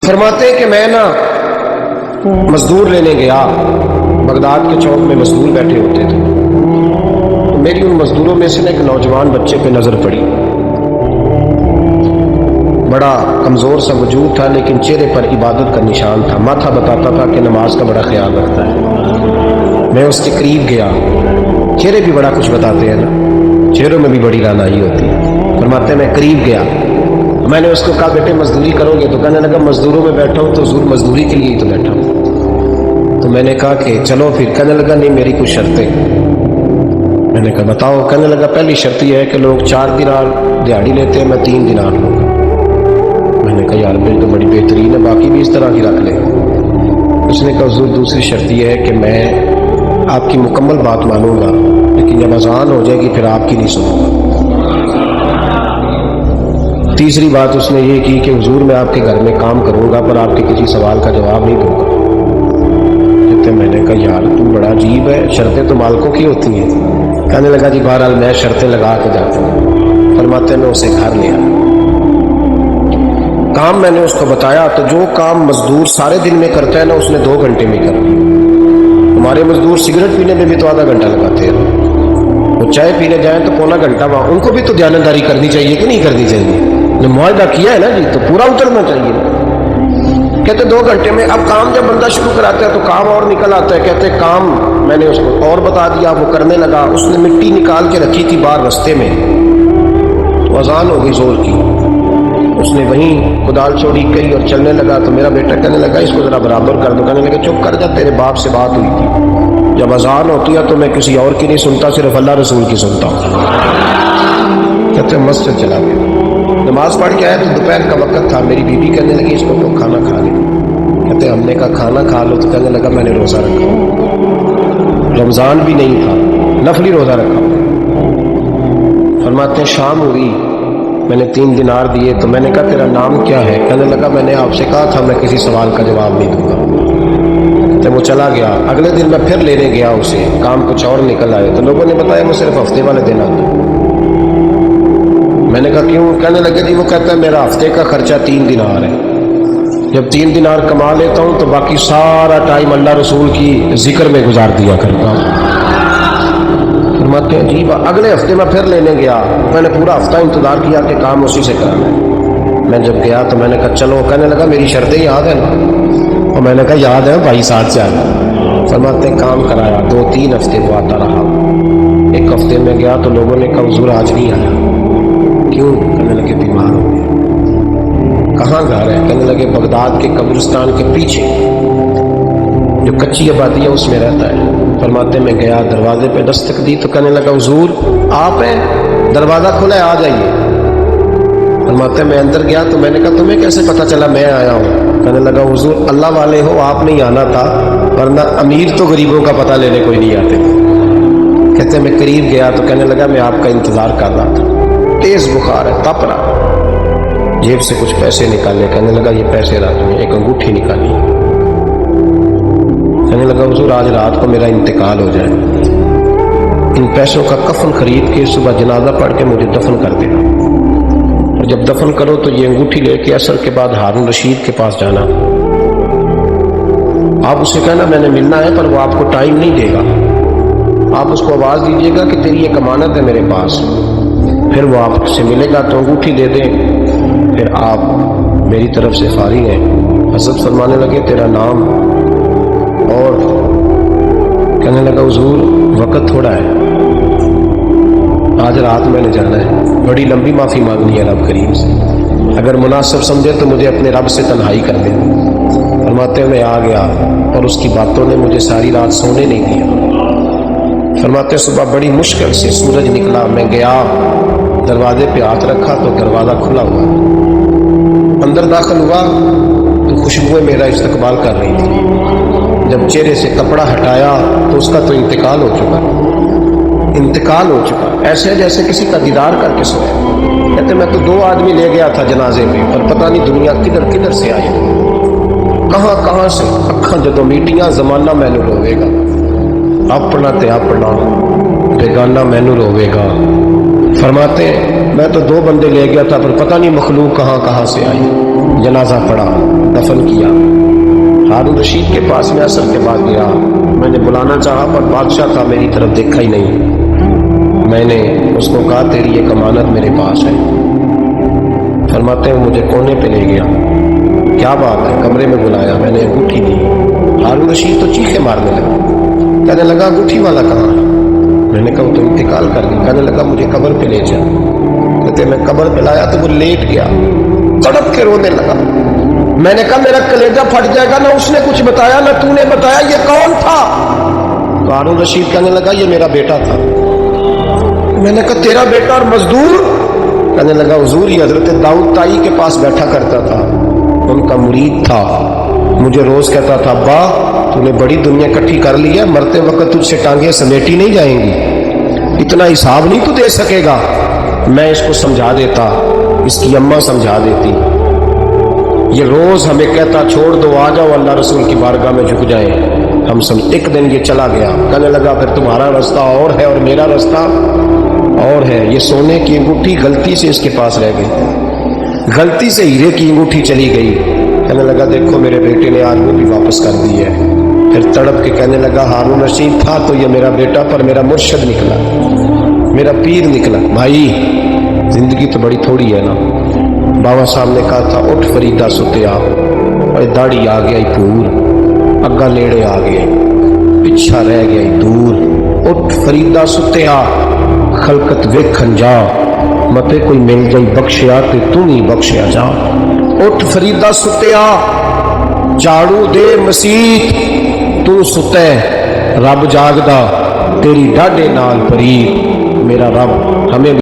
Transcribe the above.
فرماتے ہیں کہ میں نا مزدور لینے گیا، بغداد کے چوک میں مزدور بیٹھے ہوتے تھے، تو میری ان مزدوروں میں سے ایک نوجوان بچے پہ نظر پڑی۔ بڑا کمزور سا وجود تھا لیکن چہرے پر عبادت کا نشان تھا، ماتھا بتاتا تھا کہ نماز کا بڑا خیال رکھتا ہے۔ میں اس کے قریب گیا، چہرے بھی بڑا کچھ بتاتے ہیں نا، چہروں میں بھی بڑی رانائی ہوتی ہے۔ فرماتے ہیں میں قریب گیا، میں نے اس کو کہا بیٹے مزدوری کرو گے؟ تو کہنے لگا مزدوروں میں بیٹھا ہوں تو حضور مزدوری کے لیے ہی تو بیٹھا ہوں۔ تو میں نے کہا کہ چلو پھر۔ کہنے لگا نہیں میری کچھ شرطیں۔ میں نے کہا بتاؤ؟ کہنے لگا پہلی شرط یہ ہے کہ لوگ 4 دینار دیہاڑی لیتے ہیں، میں 3 دینار لوں گا۔ میں نے کہا یار پھر تو بڑی بہترین ہے، باقی بھی اس طرح کی رکھ لیں۔ اس نے کہا حضور دوسری شرط یہ ہے کہ میں آپ کی مکمل بات مانوں گا لیکن جب اذان ہو جائے گی پھر آپ کی نہیں سنوں گا۔ تیسری بات اس نے یہ کی کہ حضور میں آپ کے گھر میں کام کروں گا پر آپ کے کسی سوال کا جواب نہیں دوں گا۔ کہتے میں نے کہا یار تم بڑا عجیب ہے، شرطیں تو مالکوں کی ہوتی ہیں۔ کہنے لگا جی بہرحال میں شرطیں لگا کے جاتا ہوں۔ فرماتے ہیں میں اسے گھر لیا، کام میں نے اس کو بتایا تو جو کام مزدور سارے دن میں کرتا ہے نا اس نے 2 گھنٹے میں کر لیا۔ ہمارے مزدور سگریٹ پینے میں بھی تو آدھا گھنٹہ لگاتے ہیں، وہ چائے پینے جائیں تو پونا گھنٹہ وہاں، ان کو بھی تو دیانتداری کرنی چاہیے کہ نہیں کرنی چاہیے؟ نے معاہدہ کیا ہے نا جی تو پورا اترنا چاہیے۔ کہتے 2 گھنٹے میں۔ اب کام جب بندہ شروع کراتا ہے تو کام اور نکل آتا ہے۔ کہتے کام میں نے اس کو اور بتا دیا، وہ کرنے لگا۔ اس نے مٹی نکال کے رکھی تھی باہر رستے میں، تو اذان ہو گئی زور کی، اس نے وہیں کدال چوڑی کری اور چلنے لگا۔ تو میرا بیٹا کہنے لگا اس کو ذرا برابر کر دو۔ کہنے لگا چپ کر جا، تیرے باپ سے بات ہوئی تھی، جب اذان ہوتی ہے تو میں کسی اور کی نہیں سنتا، صرف اللہ رسول کی سنتا ہوں۔ کہتے مسجد چلا گیا، نماز پڑھ کے آیا تو دوپہر کا وقت تھا۔ میری بیوی کہنے لگی اس کو تو کھانا کھا لے۔ کہتے ہم نے کہا کھانا کھا لو، تو کہنے لگا میں نے روزہ رکھا ہوں، رمضان بھی نہیں تھا، نفلی روزہ رکھا ہوں۔ فرماتے ہیں شام ہوئی، میں نے 3 دینار دیے تو میں نے کہا تیرا نام کیا ہے؟ کہنے لگا میں نے آپ سے کہا تھا میں کسی سوال کا جواب نہیں دوں گا۔ تو وہ چلا گیا۔ اگلے دن میں پھر لینے گیا اسے، کام کچھ اور نکل آئے تو لوگوں نے بتایا وہ صرف ہفتے والے دن آتا ہے۔ میں نے کہا کیوں؟ کہنے لگے جی وہ کہتا ہے میرا ہفتے کا خرچہ 3 دینار ہے، جب 3 دینار کما لیتا ہوں تو باقی سارا ٹائم اللہ رسول کی ذکر میں گزار دیا کرتا ہوں۔ فرماتے ہیں عجیب۔ اگلے ہفتے میں پھر لینے گیا، میں نے پورا ہفتہ انتظار کیا کہ کام اسی سے کرانا ہے۔ میں جب گیا تو میں نے کہا چلو، کہنے لگا میری شرطیں یاد ہیں نا؟ اور میں نے کہا یاد ہے بھائی، ساتھ سے آیا۔ فرماتے ہیں کام کرایا، 2-3 ہفتے وہ آتا رہا۔ ایک ہفتے میں گیا تو لوگوں نے کہا حضور آج نہیں آیا۔ کیوں؟ کہنے لگے بیمار ہو گئے۔ کہاں گھر ہے؟ کہنے لگے بغداد کے قبرستان کے پیچھے جو کچی آبادی ہے اس میں رہتا ہے۔ فرماتے میں گیا، دروازے پہ دستک دی تو کہنے لگا حضور آپ ہیں؟ دروازہ کھلا ہے، آ جائیے۔ فرماتے میں اندر گیا تو میں نے کہا تمہیں کیسے پتا چلا میں آیا ہوں؟ کہنے لگا حضور اللہ والے ہو، آپ نہیں آنا تھا، ورنہ امیر تو غریبوں کا پتہ لینے کوئی نہیں آتے۔ کہتے میں قریب گیا تو کہنے لگا میں آپ کا انتظار کر رہا تھا، تیز بخار ہے، تپ رہا۔ جیب سے کچھ پیسے نکالے، کہنے لگا یہ پیسے رکھ لیں۔ ایک انگوٹھی نکالی، کہنے لگا حضور آج رات کو میرا انتقال ہو جائے، ان پیسوں کا کفن خرید کے صبح جنازہ پڑھ کے مجھے دفن کر دینا، اور جب دفن کرو تو یہ انگوٹھی لے کے عصر کے بعد ہارون رشید کے پاس جانا، آپ اسے کہنا میں نے ملنا ہے پر وہ آپ کو ٹائم نہیں دے گا، آپ اس کو آواز دیجیے گا کہ تیری ایک امانت ہے میرے پاس، پھر وہ آپ سے ملے گا تو انگوٹھی دے دیں، پھر آپ میری طرف سے فارغ ہیں۔ حضرت فرمانے لگے تیرا نام؟ اور کہنے لگا حضور وقت تھوڑا ہے، آج رات میں نے جانا ہے، بڑی لمبی معافی مانگنی ہے رب کریم سے، اگر مناسب سمجھے تو مجھے اپنے رب سے تنہائی کر دیں۔ فرماتے ہیں میں آ گیا اور اس کی باتوں نے مجھے ساری رات سونے نہیں دیا۔ فرماتے صبح بڑی مشکل سے سورج نکلا، میں گیا دروازے پہ ہاتھ رکھا تو دروازہ کھلا ہوا، اندر داخل ہوا تو خوشبوئیں میرا استقبال کر رہی تھی۔ جب چہرے سے کپڑا ہٹایا تو اس کا تو انتقال ہو چکا، انتقال ہو چکا، ایسے جیسے کسی کا دیدار کر کے سویا۔ کہتے میں تو 2 آدمی لے گیا تھا جنازے پہ، پر پتہ نہیں دنیا کدھر کدھر سے آئی، کہاں کہاں سے، اکھاں جدوں میٹیاں زمانہ مینوں روے گا، اپنا تے اپنا بیگانہ مینوں روے گا۔ فرماتے ہیں میں تو 2 بندے لے گیا تھا، پر پتہ نہیں مخلوق کہاں سے آئی۔ جنازہ پڑا، دفن کیا۔ ہارون رشید کے پاس میں عصر کے بعد گیا، میں نے بلانا چاہا پر بادشاہ تھا، میری طرف دیکھا ہی نہیں۔ میں نے اس کو کہا تیری ایک امانت میرے پاس ہے۔ فرماتے ہیں مجھے کونے پہ لے گیا، کیا بات ہے، کمرے میں بلایا، میں نے انگوٹھی دی۔ ہارون رشید تو چیخے مارنے لگا، کہنے لگا انگوٹھی والا کہاں ہے؟ میں نے کہا وہ تو انتقال کر گئی۔ کہنے لگا مجھے قبر پہ لے جا۔ کہتے میں قبر پہ لایا تو وہ لیٹ گیا، تڑپ کے رونے لگا۔ میں نے کہا میرا کلیجہ پھٹ جائے گا، نہ اس نے کچھ بتایا نہ تو نے بتایا، یہ کون تھا؟ تو ہارون رشید کہنے لگا یہ میرا بیٹا تھا۔ میں نے کہا تیرا بیٹا اور مزدور؟ کہنے لگا حضور یہ حضرت داؤد تائی کے پاس بیٹھا کرتا تھا، ان کا مرید تھا، مجھے روز کہتا تھا ابا تو نے بڑی دنیا اکٹھی کر لی ہے، مرتے وقت تجھ سے ٹانگیں سمیٹی نہیں جائیں گی، اتنا حساب نہیں تو دے سکے گا۔ میں اس کو سمجھا دیتا، اس کی اماں سمجھا دیتی، یہ روز ہمیں کہتا چھوڑ دو آ جاؤ اللہ رسول کی بارگاہ میں جھک جائیں، ہم سمجھ۔ ایک دن یہ چلا گیا، کہنے لگا پھر تمہارا رستہ اور ہے اور میرا رستہ اور ہے۔ یہ سونے کی انگوٹھی غلطی سے اس کے پاس رہ گئی، غلطی سے ہیرے کی انگوٹھی چلی گئی۔ کہنے لگا دیکھو میرے بیٹے نے آج وہ بھی واپس کر دی ہے۔ پھر تڑپ کے کہنے لگا ہارون رشید تھا تو یہ میرا بیٹا، پر میرا مرشد نکلا، میرا پیر نکلا۔ بھائی زندگی تو بڑی تھوڑی ہے نا۔ بابا صاحب نے کہا تھا اٹھ فریدہ ستیا، اور داڑھی آ گیا پور، اگا لیڑے آ گئے، پچھا رہ گیا دور۔ اٹھ فریدہ ستیا خلقت ویکھن جا، متے کوئی مل جائی بخشیا تے تو ہی بخشیا جا۔ اٹھ فریدہ ستیا جھاڑو دے مسیت، تو ستے رب جاگدا تیری ڈاڈے نال پرید۔ میرا رب ہمیں